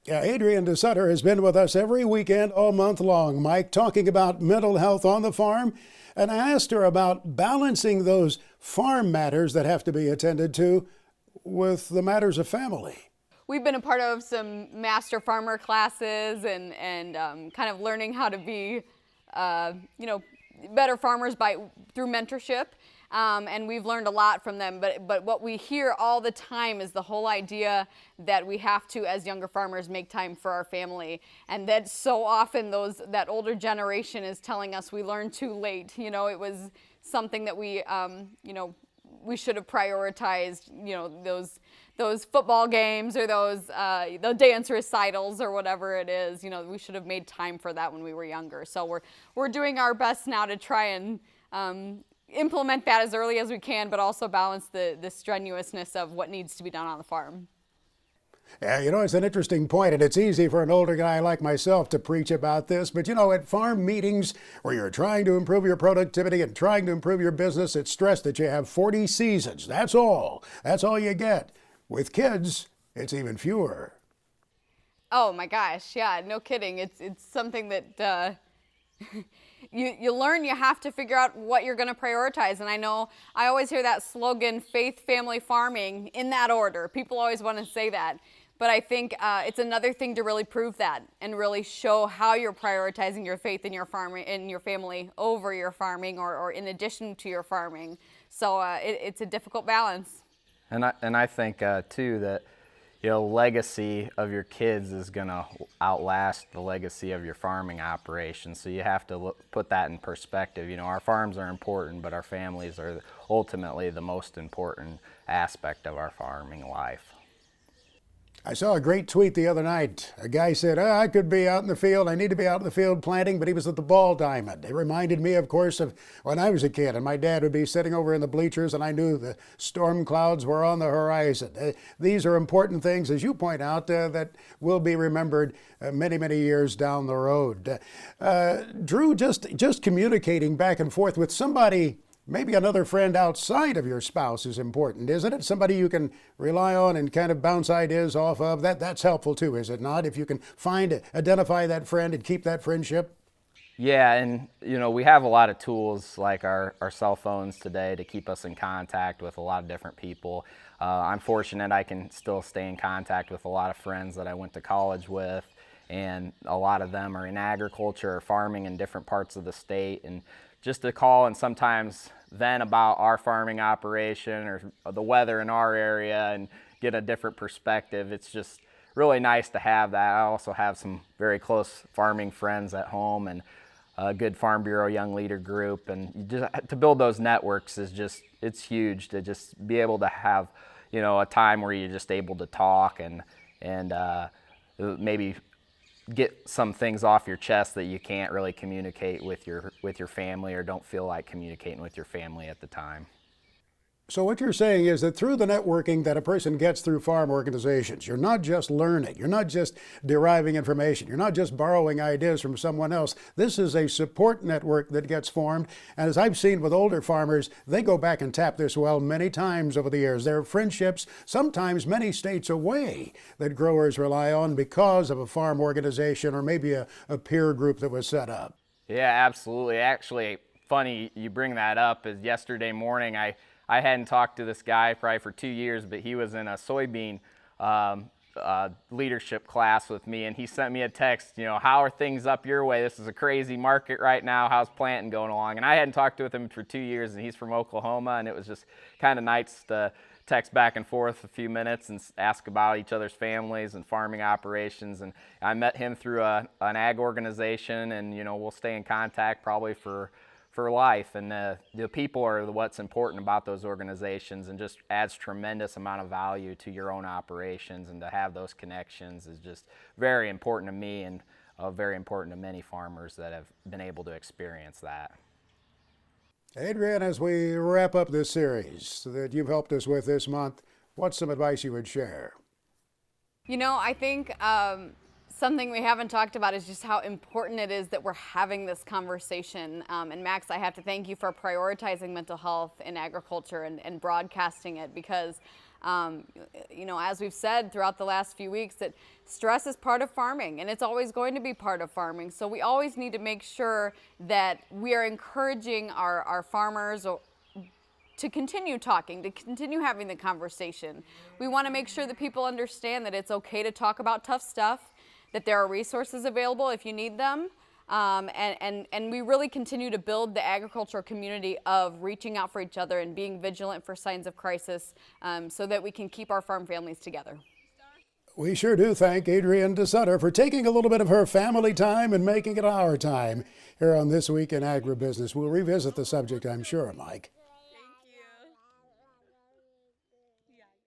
Yeah, Adrienne DeSutter has been with us every weekend all month long, Mike, talking about mental health on the farm. And I asked her about balancing those farm matters that have to be attended to with the matters of family. We've been a part of some master farmer classes and kind of learning how to be, you know, better farmers through mentorship. And we've learned a lot from them. But what we hear all the time is the whole idea that we have to, as younger farmers, make time for our family. And that so often that older generation is telling us we learned too late. You know, it was something that we, you know, we should have prioritized, you know, those football games or the dance recitals or whatever it is. You know, we should have made time for that when we were younger. So we're doing our best now to try and implement that as early as we can, but also balance the strenuousness of what needs to be done on the farm. Yeah, you know, it's an interesting point, and it's easy for an older guy like myself to preach about this. But, you know, at farm meetings where you're trying to improve your productivity and trying to improve your business, it's stressed that you have 40 seasons. That's all. That's all you get. With kids, it's even fewer. Oh, my gosh. Yeah, no kidding. It's something that you learn. You have to figure out what you're going to prioritize. And I know I always hear that slogan, faith, family, farming, in that order. People always want to say that. But I think it's another thing to really prove that and really show how you're prioritizing your faith in your farming, in your family over your farming or in addition to your farming. So it's a difficult balance. And I think too that, you know, legacy of your kids is going to outlast the legacy of your farming operation. So you have to put that in perspective. You know, our farms are important, but our families are ultimately the most important aspect of our farming life. I saw a great tweet the other night. A guy said, I could be out in the field. I need to be out in the field planting, but he was at the ball diamond. It reminded me, of course, of when I was a kid, and my dad would be sitting over in the bleachers, and I knew the storm clouds were on the horizon. These are important things, as you point out, that will be remembered many, many years down the road. Drew, just communicating back and forth with somebody, maybe another friend outside of your spouse, is important, isn't it? Somebody you can rely on and kind of bounce ideas off of. That's helpful too, is it not? If you can identify that friend and keep that friendship. Yeah, and you know, we have a lot of tools like our cell phones today to keep us in contact with a lot of different people. I'm fortunate I can still stay in contact with a lot of friends that I went to college with, and a lot of them are in agriculture or farming in different parts of the state. And just to call and sometimes vent about our farming operation or the weather in our area and get a different perspective. It's just really nice to have that. I also have some very close farming friends at home and a good Farm Bureau Young Leader group. And you just, to build those networks is just, it's huge to just be able to have, you know, a time where you're just able to talk and maybe get some things off your chest that you can't really communicate with your family or don't feel like communicating with your family at the time. So what you're saying is that through the networking that a person gets through farm organizations, you're not just learning, you're not just deriving information, you're not just borrowing ideas from someone else. This is a support network that gets formed. And as I've seen with older farmers, they go back and tap this well many times over the years. There are friendships, sometimes many states away, that growers rely on because of a farm organization or maybe a peer group that was set up. Yeah, absolutely. Actually, funny you bring that up, is yesterday morning I hadn't talked to this guy probably for 2 years, but he was in a soybean leadership class with me, and he sent me a text, you know, how are things up your way? This is a crazy market right now. How's planting going along? And I hadn't talked with him for 2 years, and he's from Oklahoma, and it was just kind of nice to text back and forth a few minutes and ask about each other's families and farming operations. And I met him through an ag organization, and, you know, we'll stay in contact probably for life. And the people are what's important about those organizations, and just adds tremendous amount of value to your own operations. And to have those connections is just very important to me, and very important to many farmers that have been able to experience that. Adrienne, as we wrap up this series that you've helped us with this month, what's some advice you would share? You know, I think something we haven't talked about is just how important it is that we're having this conversation. And Max, I have to thank you for prioritizing mental health in agriculture and broadcasting it, because As we've said throughout the last few weeks, that stress is part of farming, and it's always going to be part of farming. So we always need to make sure that we are encouraging our farmers to continue talking, to continue having the conversation. We want to make sure that people understand that it's okay to talk about tough stuff, that there are resources available if you need them. And we really continue to build the agricultural community of reaching out for each other and being vigilant for signs of crisis, so that we can keep our farm families together. We sure do thank Adrienne DeSutter for taking a little bit of her family time and making it our time here on This Week in Agribusiness. We'll revisit the subject, I'm sure, Mike.